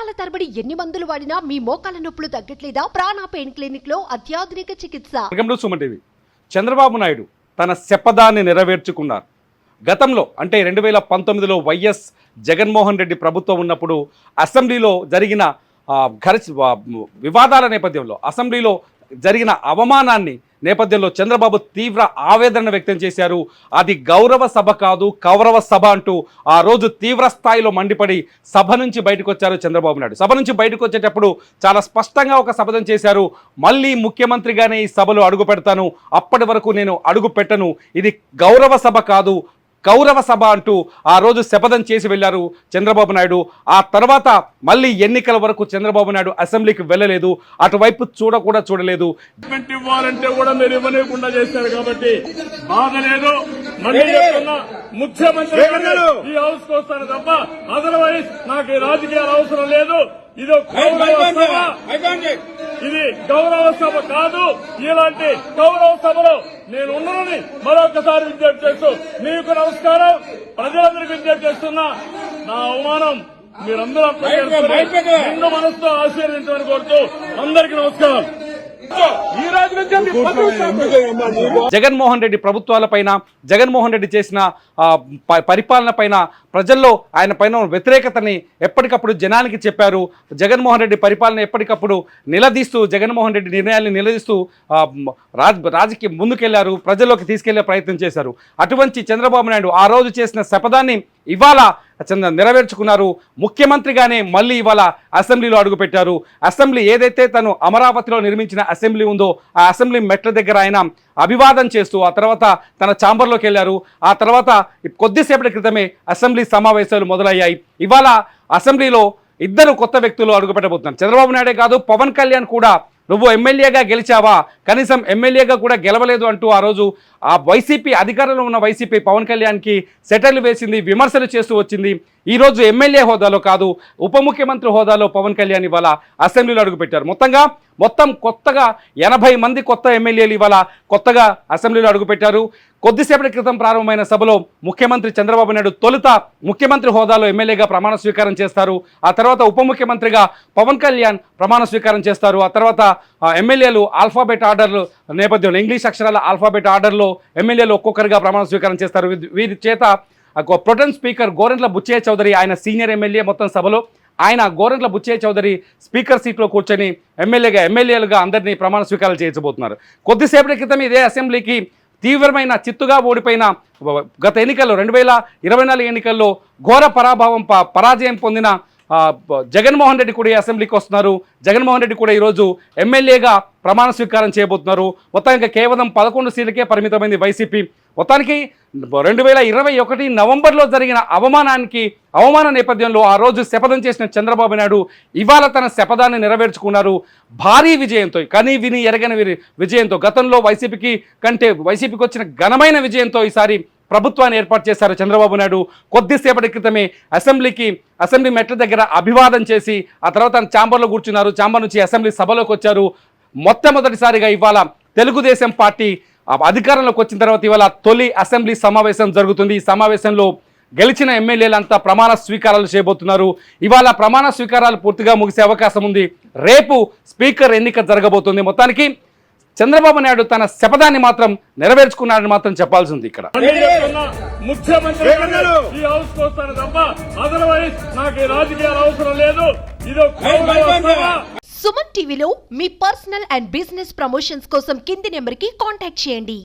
సంవత్సరాల తరబడి ఎన్ని మందులు వాడినా మీ మోకాల నొప్పులు తగ్గట్లేదా? ప్రాణ పెయిన్ క్లినిక్ లో అత్యాధునిక చికిత్స. సుమన్ టీవీ. చంద్రబాబు నాయుడు తన శపథాన్ని నెరవేర్చుకున్నారు. గతంలో అంటే 2019లో వైఎస్ జగన్మోహన్ రెడ్డి ప్రభుత్వం ఉన్నప్పుడు అసెంబ్లీలో జరిగిన వివాదాల నేపథ్యంలో, అసెంబ్లీలో జరిగిన అవమానాన్ని నేపథ్యంలో చంద్రబాబు తీవ్ర ఆవేదన వ్యక్తం చేశారు. అది గౌరవ సభ కాదు, కౌరవ సభ అంటూ ఆ రోజు తీవ్ర స్థాయిలో మండిపడి సభ నుంచి బయటకు వచ్చారు చంద్రబాబు నాయుడు. సభ నుంచి బయటకు వచ్చేటప్పుడు చాలా స్పష్టంగా ఒక శపథం చేశారు. మళ్ళీ ముఖ్యమంత్రిగానే ఈ సభలో అడుగు పెడతాను, అప్పటి వరకు నేను అడుగు పెట్టను, ఇది గౌరవ సభ కాదు కౌరవ సభ అంటూ ఆ రోజు శపథం చేసి వెళ్ళారు చంద్రబాబు నాయుడు. ఆ తర్వాత మళ్ళీ ఎన్నికల వరకు చంద్రబాబు నాయుడు అసెంబ్లీకి వెళ్ళలేదు, అటువైపు చూడలేదు. ఇవ్వాలంటే కూడా మీరు ఇవ్వలేకుండా చేశారు కాబట్టి బాధలేదు. మళ్ళీ చెప్తున్నా, ముఖ్యమంత్రి ఈ హౌస్ కు వస్తాను తప్ప అదర్వైజ్ నాకు ఈ రాజకీయాలు అవసరం లేదు. ఇది గౌరవ సభ కాదు. ఇలాంటి గౌరవ సభలో నేను ఉన్నానని మరొకసారి విజ్ఞప్తి చేస్తూ మీకు నమస్కారం. ప్రజలందరికీ విజ్ఞప్తి చేస్తున్నా, నా అవమానం మీరందరూ నిండు మనసుతో ఆశీర్వదించమని కోరుతూ అందరికీ నమస్కారం. జగన్మోహన్ రెడ్డి ప్రభుత్వాలపైన, జగన్మోహన్ రెడ్డి చేసిన పరిపాలన పైన, ప్రజల్లో ఆయన పైన వ్యతిరేకతని ఎప్పటికప్పుడు జనానికి చెప్పారు. జగన్మోహన్ రెడ్డి పరిపాలన ఎప్పటికప్పుడు నిలదీస్తూ, జగన్మోహన్ రెడ్డి నిర్ణయాన్ని నిలదీస్తూ రాజకీయ ముందుకెళ్లారు, ప్రజల్లోకి తీసుకెళ్లే ప్రయత్నం చేశారు. అటువంటి చంద్రబాబు నాయుడు ఆ రోజు చేసిన శపథాన్ని ఇవాళ నెరవేర్చుకున్నారు. ముఖ్యమంత్రిగానే మళ్ళీ ఇవాళ అసెంబ్లీలో అడుగుపెట్టారు. అసెంబ్లీ ఏదైతే తను అమరావతిలో నిర్మించిన అసెంబ్లీ ఉందో ఆ అసెంబ్లీ మెట్ల దగ్గర ఆయన అభివాదం చేస్తూ ఆ తర్వాత తన ఛాంబర్లోకి వెళ్ళారు. ఆ తర్వాత కొద్దిసేపటి క్రితమే అసెంబ్లీ సమావేశాలు మొదలయ్యాయి. ఇవాళ అసెంబ్లీలో ఇద్దరు కొత్త వ్యక్తులు అడుగుపెట్టబోతున్నారు. చంద్రబాబు నాయుడే కాదు, పవన్ కళ్యాణ్ కూడా నువ్వు ఎమ్మెల్యేగా గెలిచావా, కనీసం ఎమ్మెల్యేగా కూడా గెలవలేదు అంటూ ఆ రోజు ఆ వైసీపీ అధికారంలో ఉన్న వైసీపీ పవన్ కళ్యాణ్కి సెటర్లు వేసింది, విమర్శలు చేస్తూ వచ్చింది. ఈరోజు ఎమ్మెల్యే హోదాలో కాదు, ఉప ముఖ్యమంత్రి హోదాలో పవన్ కళ్యాణ్ ఇవాళ అసెంబ్లీలో అడుగుపెట్టారు. మొత్తం కొత్తగా 80 మంది కొత్త ఎమ్మెల్యేలు ఇవాళ కొత్తగా అసెంబ్లీలో అడుగుపెట్టారు. కొద్దిసేపటి క్రితం ప్రారంభమైన సభలో ముఖ్యమంత్రి చంద్రబాబు నాయుడు తొలుత ముఖ్యమంత్రి హోదాలో ఎమ్మెల్యేగా ప్రమాణ స్వీకారం చేస్తారు. ఆ తర్వాత ఉప ముఖ్యమంత్రిగా పవన్ కళ్యాణ్ ప్రమాణ స్వీకారం చేస్తారు. ఆ తర్వాత ఎమ్మెల్యేలు ఆల్ఫాబెట్ ఆర్డర్లు నేపథ్యంలో, ఇంగ్లీష్ అక్షరాల ఆల్ఫాబెట్ ఆర్డర్లో ఎమ్మెల్యేలు ఒక్కొక్కరిగా ప్రమాణ స్వీకారం చేస్తారు. వీరి చేత ప్రొటెం స్పీకర్ గోరంట్ల బుచ్చయ్య చౌదరి, ఆయన సీనియర్ ఎమ్మెల్యే మొత్తం సభలో, ఆయన గోరంట్ల బుచ్చయ్య చౌదరి స్పీకర్ సీట్లో కూర్చొని ఎమ్మెల్యేలుగా అందరినీ ప్రమాణ స్వీకారాలు చేయించబోతున్నారు. కొద్దిసేపటి క్రితం ఇదే అసెంబ్లీకి తీవ్రమైన చిత్తుగా ఓడిపోయిన గత ఎన్నికల్లో 2024 ఎన్నికల్లో ఘోర పరాజయం పొందిన జగన్మోహన్ రెడ్డి కూడా ఈ అసెంబ్లీకి వస్తున్నారు. జగన్మోహన్ రెడ్డి కూడా ఈరోజు ఎమ్మెల్యేగా ప్రమాణ స్వీకారం చేయబోతున్నారు. మొత్తానికి కేవలం 11 సీట్లకే పరిమితమైంది వైసీపీ. మొత్తానికి 2021 నవంబర్లో జరిగిన అవమాన నేపథ్యంలో ఆ రోజు శపథం చేసిన చంద్రబాబు నాయుడు ఇవాళ తన శపథాన్ని నెరవేర్చుకున్నారు. భారీ విజయంతో, కనీ విని ఎరగని విజయంతో, గతంలో వైసీపీకి వచ్చిన ఘనమైన విజయంతో ఈసారి ప్రభుత్వాన్ని ఏర్పాటు చేశారు చంద్రబాబు నాయుడు. కొద్దిసేపటి క్రితమే అసెంబ్లీ మెట్ల దగ్గర అభివాదం చేసి ఆ తర్వాత ఛాంబర్లో కూర్చున్నారు. ఛాంబర్ నుంచి అసెంబ్లీ సభలోకి వచ్చారు. మొట్టమొదటిసారిగా ఇవాళ తెలుగుదేశం పార్టీ అధికారంలోకి వచ్చిన తర్వాత ఇవాళ తొలి అసెంబ్లీ సమావేశం జరుగుతుంది. ఈ సమావేశంలో గెలిచిన ఎమ్మెల్యేలంతా ప్రమాణ స్వీకారాలు చేయబోతున్నారు. ఇవాళ ప్రమాణ స్వీకారాలు పూర్తిగా ముగిసే అవకాశం ఉంది. రేపు స్పీకర్ ఎన్నిక జరగబోతుంది. మొత్తానికి చంద్రబాబు నాయుడు తన శపథాన్ని మాత్రం నెరవేర్చుకున్నాడని మాత్రం చెప్పాల్సి ఉంది. ఇక్కడ ముఖ్యమంత్రి ఈ హౌస్ కు వస్తాను తప్ప అదర్వైజ్ నాకు ఈ రాజకీయాలు అవసరం లేదు. సుమన్ టీవీలో మీ పర్సనల్ అండ్ బిజినెస్ ప్రమోషన్స్ కోసం కింది నెంబర్కి కాంటాక్ట్ చేయండి.